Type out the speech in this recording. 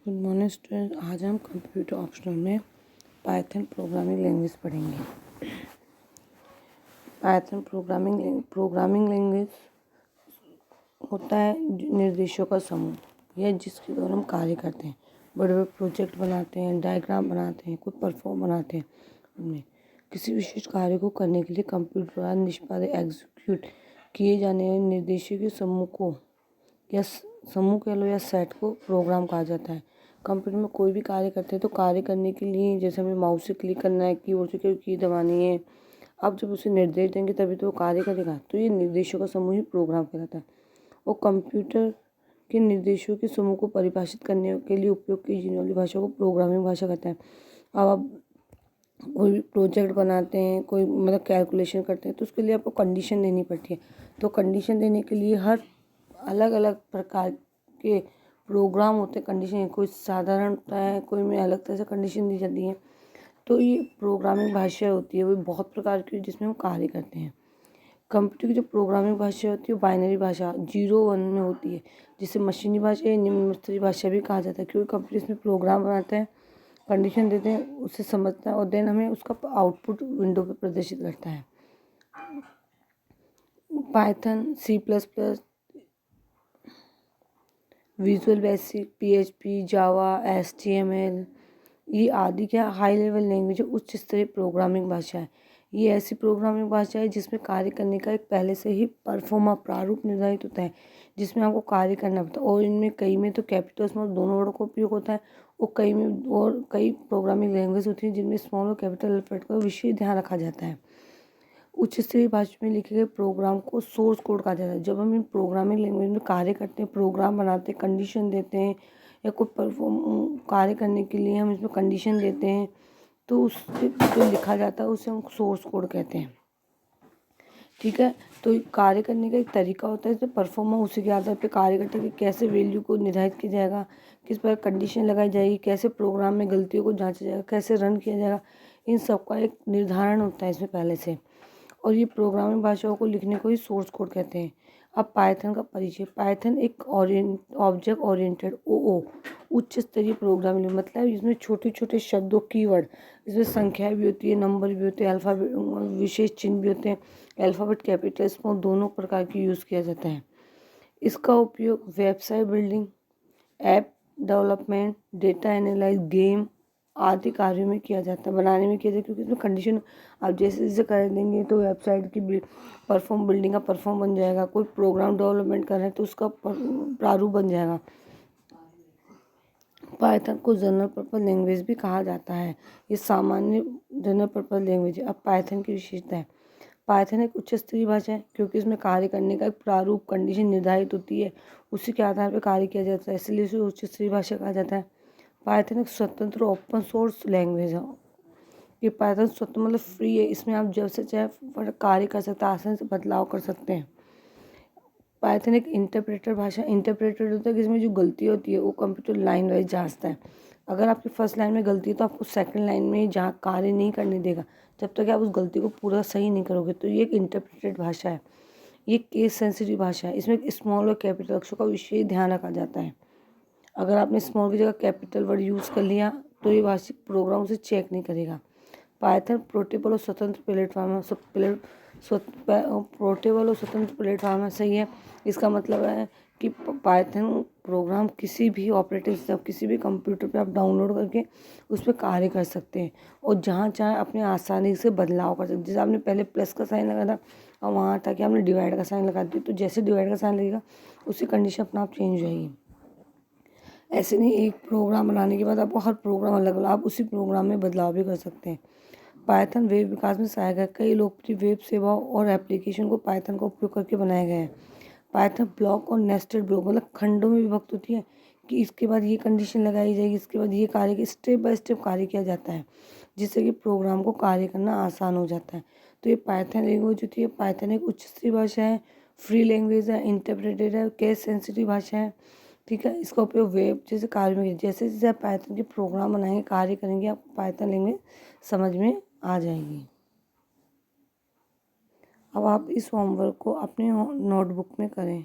Good morning student. आज हम computer optional में पाइथन प्रोग्रामिंग लैंग्वेज पढ़ेंगे। पाइथन प्रोग्रामिंग लैंग्वेज होता है निर्देशों का समूह, यह जिसके द्वारा हम कार्य करते हैं, बड़े बड़े प्रोजेक्ट बनाते हैं, डायग्राम बनाते हैं, कोई परफॉर्म बनाते हैं। उनमें किसी विशेष कार्य को करने के लिए कंप्यूटर द्वारा निष्पादित एग्जीक्यूट किए जाने वाले निर्देशों के समूह को या समूह कह लो या सेट को प्रोग्राम कहा जाता है। कंप्यूटर में कोई भी कार्य करते हैं तो कार्य करने के लिए जैसे हमें माउस से क्लिक करना है, कीबोर्ड से कोई की दबानी है, आप जब उसे निर्देश देंगे तभी तो वो कार्य करेगा। तो ये निर्देशों का समूह ही प्रोग्राम कहलाता है। और कंप्यूटर के निर्देशों के समूह को परिभाषित करने के लिए उपयोग की जाने वाली भाषा को प्रोग्रामिंग भाषा कहते हैं। अब आप कोई भी प्रोजेक्ट बनाते हैं, कोई मतलब कैलकुलेशन करते हैं तो उसके लिए आपको कंडीशन देनी पड़ती है। तो कंडीशन देने के लिए हर अलग अलग प्रकार के प्रोग्राम होते हैं। कंडीशन कोई साधारण होता है, कोई में अलग तरह से कंडीशन दी जाती है। तो ये प्रोग्रामिंग भाषा होती है, वो बहुत प्रकार की जिसमें हम कार्य करते हैं। कंप्यूटर की जो प्रोग्रामिंग भाषा होती है वो बाइनरी भाषा 0-1 में होती है, जिसे मशीनी भाषा या निम्न स्तरीय भाषा भी कहा जाता है। क्योंकि कंप्यूटर इसमें प्रोग्राम बनाता है, कंडीशन देते हैं, उसे समझता है और देन हमें उसका आउटपुट विंडो पे प्रदर्शित करता है। Python, C++, visual basic, PHP, जावा, HTML ये आदि क्या हाई लेवल लैंग्वेज है, उच्च स्तरीय प्रोग्रामिंग भाषा है। ये ऐसी प्रोग्रामिंग भाषा है जिसमें कार्य करने का एक पहले से ही परफॉर्मा प्रारूप निर्धारित होता है, जिसमें आपको कार्य करना पड़ता है। और इनमें कई में तो कैपिटल स्मॉल दोनों वर्डों का उपयोग होता है और कई प्रोग्रामिंग लैंग्वेज होती है जिनमें स्मॉल और कैपिटल अल्फाबेट का विशेष ध्यान रखा जाता है। उच्च स्तरीय भाषा में लिखे गए प्रोग्राम को सोर्स कोड कहा जाता है। जब हम इन प्रोग्रामिंग लैंग्वेज में कार्य करते हैं, प्रोग्राम बनाते हैं, कंडीशन देते हैं या कोई परफॉर्म कार्य करने के लिए हम इसमें कंडीशन देते हैं तो उससे जो लिखा जाता है उसे हम सोर्स कोड कहते हैं। ठीक है, तो कार्य करने का एक तरीका होता है, जैसे परफॉर्मा उसी के आधार पर कार्य करते हैं कि कैसे वैल्यू को निर्धारित किया जाएगा, किस प्रकार कंडीशन लगाई जाएगी, कैसे प्रोग्राम में गलतियों को जांचा जाएगा, कैसे रन किया जाएगा। इन सब का एक निर्धारण होता है इसमें पहले से, और ये प्रोग्रामिंग भाषाओं को लिखने को ही सोर्स कोड कहते हैं। अब पाइथन का परिचय। पाइथन एक ऑब्जेक्ट ओरिएंटेड OO उच्च स्तरीय प्रोग्रामिंग, मतलब इसमें छोटे छोटे शब्दों कीवर्ड, इसमें संख्याएं भी होती है, नंबर भी होते हैं, अल्फ़ाबेट विशेष चिन्ह भी होते हैं, अल्फ़ाबेट कैपिटल स्मॉल दोनों प्रकार की यूज़ किया जाता है। इसका उपयोग website building, app development, data analyse, game आदि कार्यों में किया जाता है, बनाने में किया जाता है। क्योंकि इसमें कंडीशन आप जैसे जैसे कर देंगे तो वेबसाइट की बिल्डिंग का परफॉर्म बन जाएगा। कोई प्रोग्राम डेवलपमेंट कर रहे हैं तो उसका प्रारूप बन जाएगा। पाइथन को जनरल पर्पज लैंग्वेज भी कहा जाता है। ये सामान्य जनरल पर्पज लैंग्वेज है। अब पाइथन की विशेषता है। पाइथन एक उच्च स्तरीय भाषा है क्योंकि इसमें कार्य करने का एक प्रारूप कंडीशन निर्धारित होती है, उसी के आधार पर कार्य किया जाता है, इसलिए इसे उच्च स्तरीय भाषा कहा जाता है। पाइथन एक स्वतंत्र ओपन सोर्स लैंग्वेज है। ये पाइथन स्वतंत्र मतलब फ्री है, इसमें आप जब से चाहे कार्य कर सकते हैं, आसानी से बदलाव कर सकते हैं। पाइथन एक इंटरप्रेटर भाषा, इंटरप्रेटर होता है कि इसमें जो गलती होती है वो कंप्यूटर लाइन वाइज जांचता है। अगर आपकी फर्स्ट लाइन में गलती है तो आपको सेकंड लाइन में जहाँ कार्य नहीं करने देगा जब तक आप उस गलती को पूरा सही नहीं करोगे। तो ये एक इंटरप्रेटेड भाषा है। ये केस सेंसिटिव भाषा है, इसमें स्मॉल और कैपिटल अक्षरों का विशेष ध्यान रखा जाता है। अगर आपने स्मॉल की जगह कैपिटल वर्ड यूज़ कर लिया तो ये भाषिक प्रोग्राम उसे चेक नहीं करेगा। पाइथन पोर्टेबल और स्वतंत्र प्लेटफॉर्म है, पोर्टेबल और स्वतंत्र प्लेटफॉर्म है। सही है, इसका मतलब है कि पाइथन प्रोग्राम किसी भी ऑपरेटिंग सिस्टम, किसी भी कंप्यूटर पे आप डाउनलोड करके उस पर कार्य कर सकते हैं और जहाँ चाहे अपने आसानी से बदलाव कर सकते हैं। जैसे आपने पहले प्लस का साइन लगा था और वहाँ था कि आपने डिवाइड का साइन लगा दिया, तो जैसे डिवाइड का साइन लगेगा उसी कंडीशन अपना आप चेंज हो जाएगी। ऐसे नहीं, एक प्रोग्राम बनाने के बाद आपको हर प्रोग्राम अलग अलग, आप उसी प्रोग्राम में बदलाव भी कर सकते हैं। पाइथन वेब विकास में सहायक है। कई लोकप्रिय वेब सेवाओं और एप्लीकेशन को पाइथन का उपयोग करके बनाया गया है। पाइथन ब्लॉक और नेस्टेड ब्लॉक मतलब खंडों में विभक्त होती है कि इसके बाद ये कंडीशन लगाई जाएगी, इसके बाद ये कार्य स्टेप बाय स्टेप कार्य किया जाता है, जिससे कि प्रोग्राम को कार्य करना आसान हो जाता है। तो ये पाइथन लैंग्वेज होती है। पाइथन एक उच्च स्तरीय भाषा है, फ्री लैंग्वेज है, इंटरप्रेटेड है, केस सेंसिटिव भाषा है। ठीक है, इसका उपयोग वेब जैसे कार्य में, जैसे जैसे आप पाइथन के प्रोग्राम बनाएंगे, कार्य करेंगे, आपको पाइथन लैंग्वेज समझ में आ जाएगी। अब आप इस होमवर्क को अपने नोटबुक में करें।